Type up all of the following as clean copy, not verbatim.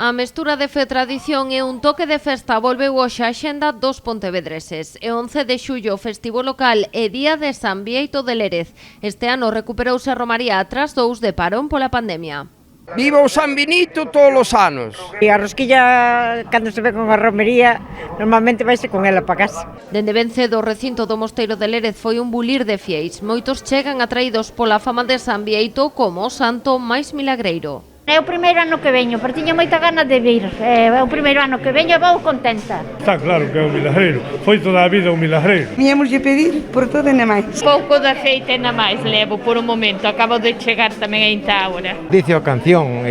A mestura de fe, tradición e un toque de festa volveu hoxe a xenda dos pontevedreses. E 11 de xullo, festivo local e día de San Bieito de Lérez. Este ano recuperouse a romaría tras 2 de parón pola pandemia. Viva o San Benito todos os anos. E a rosquilla, cando se ve con a romería, normalmente vaise con ela para casa. Dende ben cedo o recinto do Mosteiro de Lérez foi un bulir de fieis. Moitos chegan atraídos pola fama de San Bieito como o santo máis milagreiro. É o primeiro ano que veño, pero tiña moita ganas de vir. É o primeiro ano que veño e vou contenta. Está claro que é un milagreiro, foi toda a vida un milagreiro. Viñemos pedir por todo e na máis. Pouco de aceite na máis levo por un momento, acabo de chegar tamén a Intaura. Dice a canción,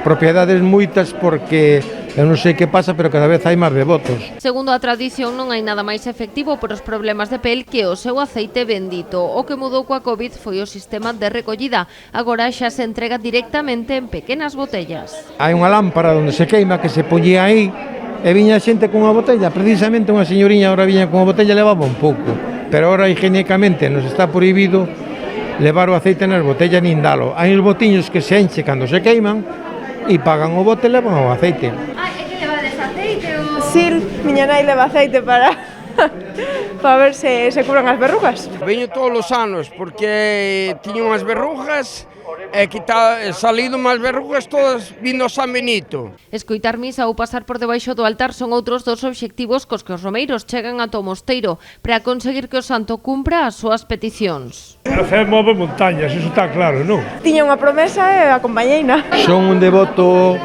propiedades moitas porque eu non sei que pasa, pero cada vez hai máis devotos. Segundo a tradición, non hai nada máis efectivo por os problemas de pel que o seu aceite bendito. O que mudou coa COVID foi o sistema de recollida. Agora xa se entrega directamente en pequenas botellas. Hai unha lámpara onde se queima que se poñía aí e viña xente con unha botella. Precisamente unha señoriña ahora viña con unha botella e levaba un pouco. Pero ahora higienicamente nos está prohibido levar o aceite nas botellas nin dalo. Hai uns botiños que se enche cando se queiman e pagan o bote e levan o aceite. É que levades aceite ou...? Sí, miña nai leva aceite para ver se curan as verrugas. Veño todos os anos porque tiño unhas verrugas e salido máis verrugas todas vindo a San Benito. Escoitar misa ou pasar por debaixo do altar son outros dos obxectivos cos que os romeiros chegan ata o mosteiro para conseguir que o santo cumpra as súas peticións. A fe move montañas, iso está claro, non? Tiña unha promesa e acompañeina. Son un devoto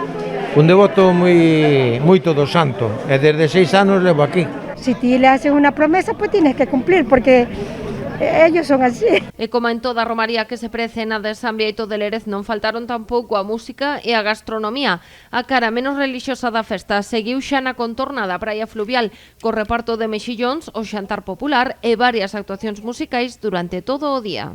moito do santo e desde 6 anos levo aquí. Si ti le haces una promesa, pues tienes que cumplir, porque ellos son así. E como en toda a romaría que se precena de San Bieito de Lérez, non faltaron tampouco a música e a gastronomía. A cara menos relixiosa da festa seguiu xa na contorna da praia fluvial, co reparto de mexillóns, o xantar popular e varias actuacións musicais durante todo o día.